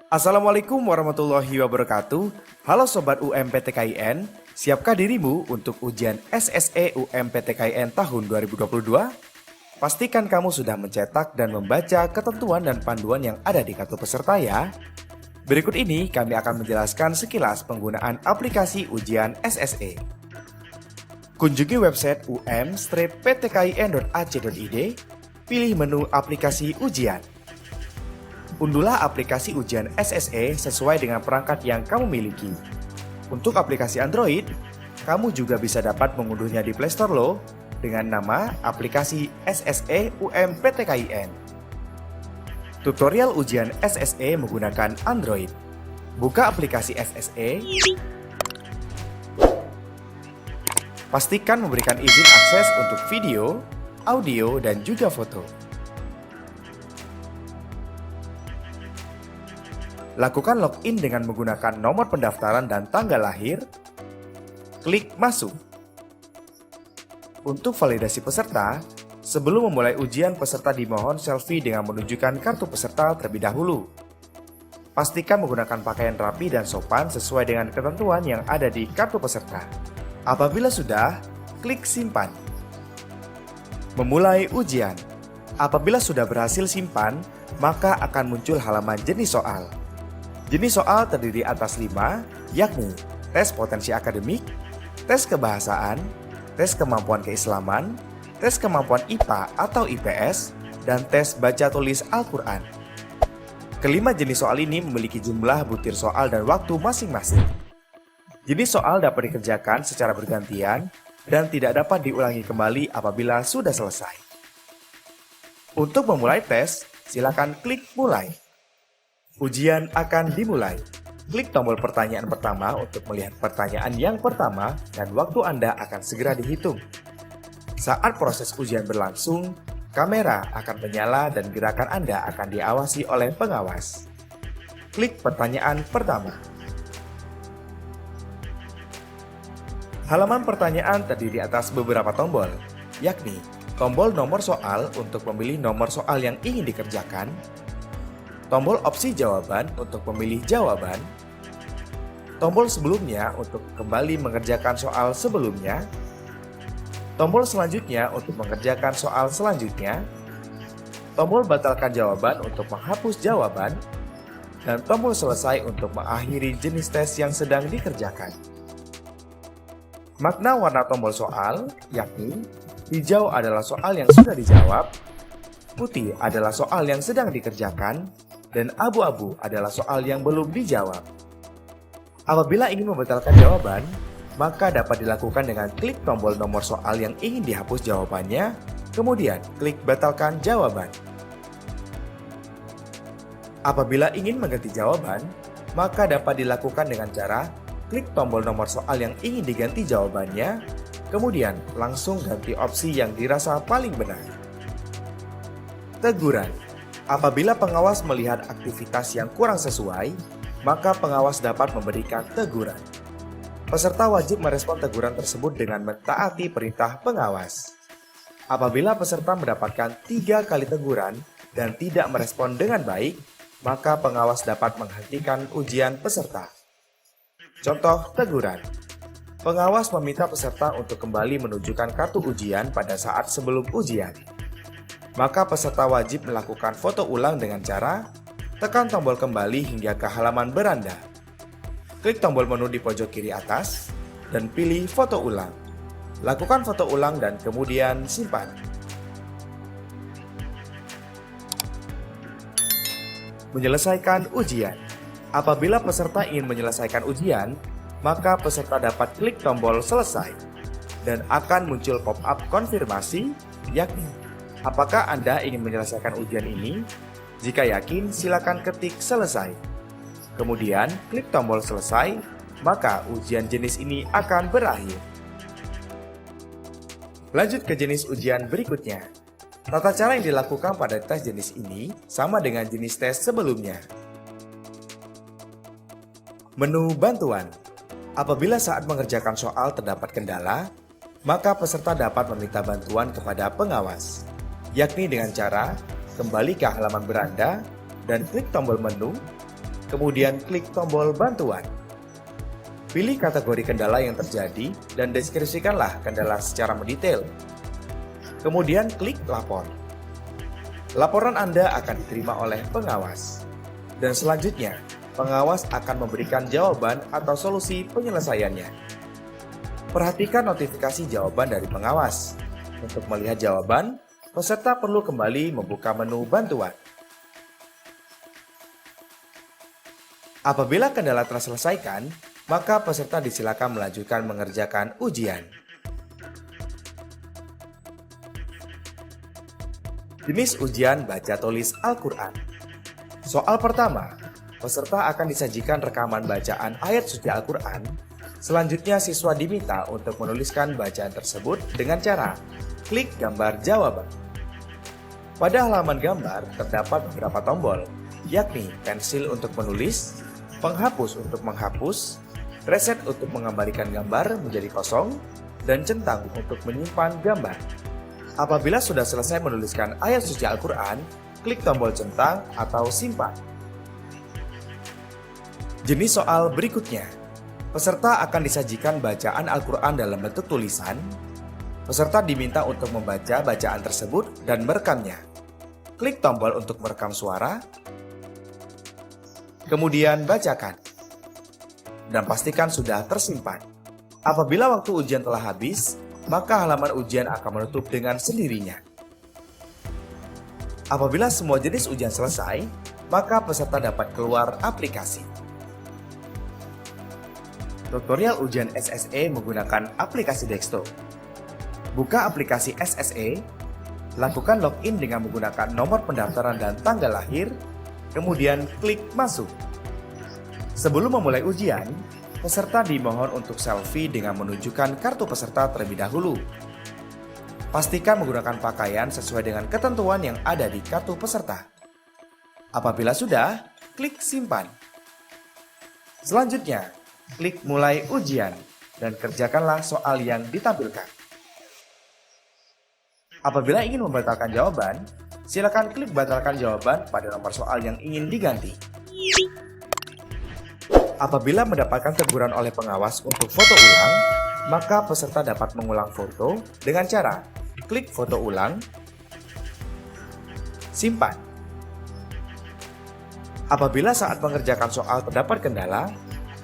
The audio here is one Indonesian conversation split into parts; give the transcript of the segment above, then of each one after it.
Assalamualaikum warahmatullahi wabarakatuh. Halo Sobat UMPTKIN, siapkah dirimu untuk ujian SSE UMPTKIN tahun 2022? Pastikan kamu sudah mencetak dan membaca ketentuan dan panduan yang ada di kartu peserta ya. Berikut ini kami akan menjelaskan sekilas penggunaan aplikasi ujian SSE. Kunjungi website um-ptkin.ac.id, pilih menu aplikasi ujian. Unduhlah aplikasi ujian SSE sesuai dengan perangkat yang kamu miliki. Untuk aplikasi Android, kamu juga bisa dapat mengunduhnya di Play Store loh, dengan nama aplikasi SSE UMPTKIN. Tutorial ujian SSE menggunakan Android. Buka aplikasi SSE. Pastikan memberikan izin akses untuk video, audio, dan juga foto. Lakukan login dengan menggunakan nomor pendaftaran dan tanggal lahir. Klik masuk. Untuk validasi peserta, sebelum memulai ujian peserta dimohon selfie dengan menunjukkan kartu peserta terlebih dahulu. Pastikan menggunakan pakaian rapi dan sopan sesuai dengan ketentuan yang ada di kartu peserta. Apabila sudah, klik simpan. Memulai ujian. Apabila sudah berhasil simpan, maka akan muncul halaman jenis soal. Jenis soal terdiri atas 5, yakni tes potensi akademik, tes kebahasaan, tes kemampuan keislaman, tes kemampuan IPA atau IPS, dan tes baca tulis Al-Quran. Kelima jenis soal ini memiliki jumlah butir soal dan waktu masing-masing. Jenis soal dapat dikerjakan secara bergantian dan tidak dapat diulangi kembali apabila sudah selesai. Untuk memulai tes, silakan klik mulai. Ujian akan dimulai. Klik tombol pertanyaan pertama untuk melihat pertanyaan yang pertama dan waktu Anda akan segera dihitung. Saat proses ujian berlangsung, kamera akan menyala dan gerakan Anda akan diawasi oleh pengawas. Klik pertanyaan pertama. Halaman pertanyaan terdiri atas beberapa tombol, yakni tombol nomor soal untuk memilih nomor soal yang ingin dikerjakan, tombol opsi jawaban untuk memilih jawaban, tombol sebelumnya untuk kembali mengerjakan soal sebelumnya, tombol selanjutnya untuk mengerjakan soal selanjutnya, tombol batalkan jawaban untuk menghapus jawaban, dan tombol selesai untuk mengakhiri jenis tes yang sedang dikerjakan. Makna warna tombol soal, yakni hijau adalah soal yang sudah dijawab, putih adalah soal yang sedang dikerjakan, dan abu-abu adalah soal yang belum dijawab. Apabila ingin membatalkan jawaban, maka dapat dilakukan dengan klik tombol nomor soal yang ingin dihapus jawabannya, kemudian klik batalkan jawaban. Apabila ingin mengganti jawaban, maka dapat dilakukan dengan cara klik tombol nomor soal yang ingin diganti jawabannya, kemudian langsung ganti opsi yang dirasa paling benar. Teguran. Apabila pengawas melihat aktivitas yang kurang sesuai, maka pengawas dapat memberikan teguran. Peserta wajib merespon teguran tersebut dengan mentaati perintah pengawas. Apabila peserta mendapatkan 3 kali teguran dan tidak merespon dengan baik, maka pengawas dapat menghentikan ujian peserta. Contoh teguran. Pengawas meminta peserta untuk kembali menunjukkan kartu ujian pada saat sebelum ujian. Maka peserta wajib melakukan foto ulang dengan cara tekan tombol kembali hingga ke halaman beranda. Klik tombol menu di pojok kiri atas dan pilih foto ulang. Lakukan foto ulang dan kemudian simpan. Menyelesaikan ujian. Apabila peserta ingin menyelesaikan ujian, maka peserta dapat klik tombol selesai dan akan muncul pop-up konfirmasi, yakni apakah Anda ingin menyelesaikan ujian ini? Jika yakin, silakan ketik selesai. Kemudian, klik tombol selesai, maka ujian jenis ini akan berakhir. Lanjut ke jenis ujian berikutnya. Tata cara yang dilakukan pada tes jenis ini sama dengan jenis tes sebelumnya. Menu bantuan. Apabila saat mengerjakan soal terdapat kendala, maka peserta dapat meminta bantuan kepada pengawas, yakni dengan cara kembali ke halaman beranda dan klik tombol menu, kemudian klik tombol bantuan. Pilih kategori kendala yang terjadi dan deskripsikanlah kendala secara mendetail. Kemudian klik lapor. Laporan Anda akan diterima oleh pengawas. Dan selanjutnya, pengawas akan memberikan jawaban atau solusi penyelesaiannya. Perhatikan notifikasi jawaban dari pengawas. Untuk melihat jawaban, peserta perlu kembali membuka menu bantuan. Apabila kendala terselesaikan, maka peserta disilakan melanjutkan mengerjakan ujian. Jenis ujian baca tulis Al-Quran. Soal pertama, peserta akan disajikan rekaman bacaan ayat suci Al-Quran. Selanjutnya siswa diminta untuk menuliskan bacaan tersebut dengan cara klik gambar jawaban. Pada halaman gambar terdapat beberapa tombol, yakni pensil untuk menulis, penghapus untuk menghapus, reset untuk mengembalikan gambar menjadi kosong, dan centang untuk menyimpan gambar. Apabila sudah selesai menuliskan ayat suci Al-Quran, klik tombol centang atau simpan. Jenis soal berikutnya. Peserta akan disajikan bacaan Al-Quran dalam bentuk tulisan. Peserta diminta untuk membaca bacaan tersebut dan merekamnya. Klik tombol untuk merekam suara, kemudian bacakan. Dan pastikan sudah tersimpan. Apabila waktu ujian telah habis, maka halaman ujian akan menutup dengan sendirinya. Apabila semua jenis ujian selesai, maka peserta dapat keluar aplikasi. Tutorial ujian SSE menggunakan aplikasi desktop. Buka aplikasi SSE, lakukan login dengan menggunakan nomor pendaftaran dan tanggal lahir, kemudian klik masuk. Sebelum memulai ujian, peserta dimohon untuk selfie dengan menunjukkan kartu peserta terlebih dahulu. Pastikan menggunakan pakaian sesuai dengan ketentuan yang ada di kartu peserta. Apabila sudah, klik simpan. Selanjutnya, klik mulai ujian dan kerjakanlah soal yang ditampilkan. Apabila ingin membatalkan jawaban, silakan klik batalkan jawaban pada nomor soal yang ingin diganti. Apabila mendapatkan teguran oleh pengawas untuk foto ulang, maka peserta dapat mengulang foto dengan cara klik foto ulang, simpan. Apabila saat mengerjakan soal terdapat kendala,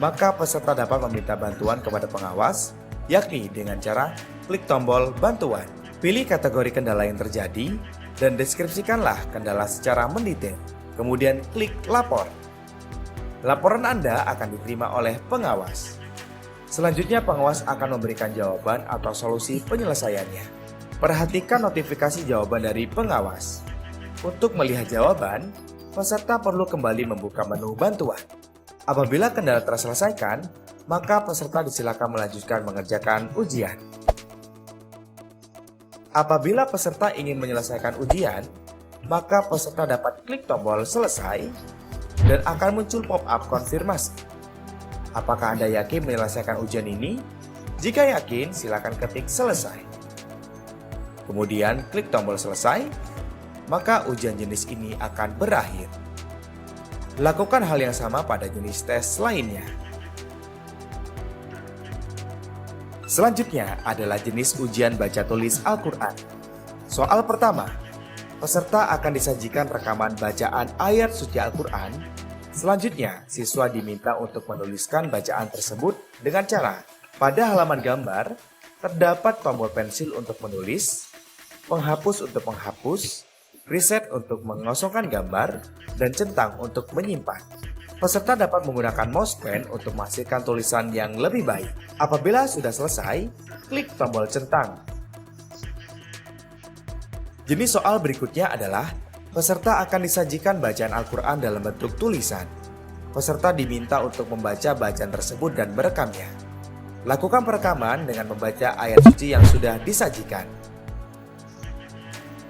maka peserta dapat meminta bantuan kepada pengawas, yakni dengan cara klik tombol bantuan. Pilih kategori kendala yang terjadi dan deskripsikanlah kendala secara mendetail. Kemudian klik lapor. Laporan Anda akan diterima oleh pengawas. Selanjutnya pengawas akan memberikan jawaban atau solusi penyelesaiannya. Perhatikan notifikasi jawaban dari pengawas. Untuk melihat jawaban, peserta perlu kembali membuka menu bantuan. Apabila kendala terselesaikan, maka peserta disilakan melanjutkan mengerjakan ujian. Apabila peserta ingin menyelesaikan ujian, maka peserta dapat klik tombol selesai dan akan muncul pop-up konfirmasi. Apakah Anda yakin menyelesaikan ujian ini? Jika yakin, silakan ketik selesai. Kemudian klik tombol selesai, maka ujian jenis ini akan berakhir. Lakukan hal yang sama pada jenis tes lainnya. Selanjutnya adalah jenis ujian baca tulis Al-Quran. Soal pertama, peserta akan disajikan rekaman bacaan ayat suci Al-Quran. Selanjutnya, siswa diminta untuk menuliskan bacaan tersebut dengan cara pada halaman gambar terdapat tombol pensil untuk menulis, penghapus untuk menghapus, reset untuk mengosongkan gambar, dan centang untuk menyimpan. Peserta dapat menggunakan mousepad untuk menghasilkan tulisan yang lebih baik. Apabila sudah selesai, klik tombol centang. Jenis soal berikutnya adalah peserta akan disajikan bacaan Al-Quran dalam bentuk tulisan. Peserta diminta untuk membaca bacaan tersebut dan merekamnya. Lakukan perekaman dengan membaca ayat suci yang sudah disajikan.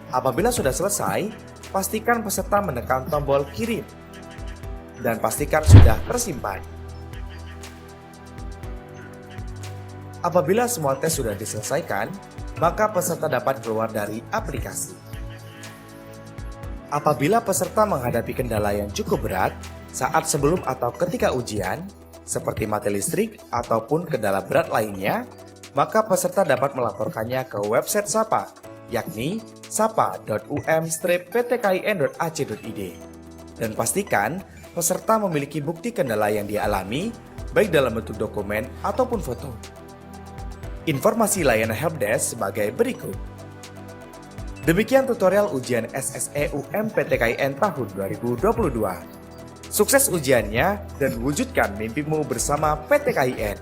Apabila sudah selesai, pastikan peserta menekan tombol kirim. Dan pastikan sudah tersimpan. Apabila semua tes sudah diselesaikan, maka peserta dapat keluar dari aplikasi. Apabila peserta menghadapi kendala yang cukup berat, Saat sebelum atau ketika ujian, seperti mati listrik ataupun kendala berat lainnya, maka peserta dapat melaporkannya ke website SAPA, yakni sapa.um-ptkin.ac.id. Dan pastikan peserta memiliki bukti kendala yang dia alami, baik dalam bentuk dokumen ataupun foto. Informasi layanan helpdesk sebagai berikut. Demikian tutorial ujian SSE UM-PTKIN tahun 2022. Sukses ujiannya dan wujudkan mimpimu bersama PTKIN.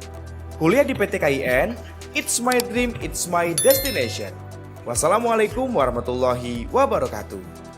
Kuliah di PTKIN, it's my dream, it's my destination. Wassalamualaikum warahmatullahi wabarakatuh.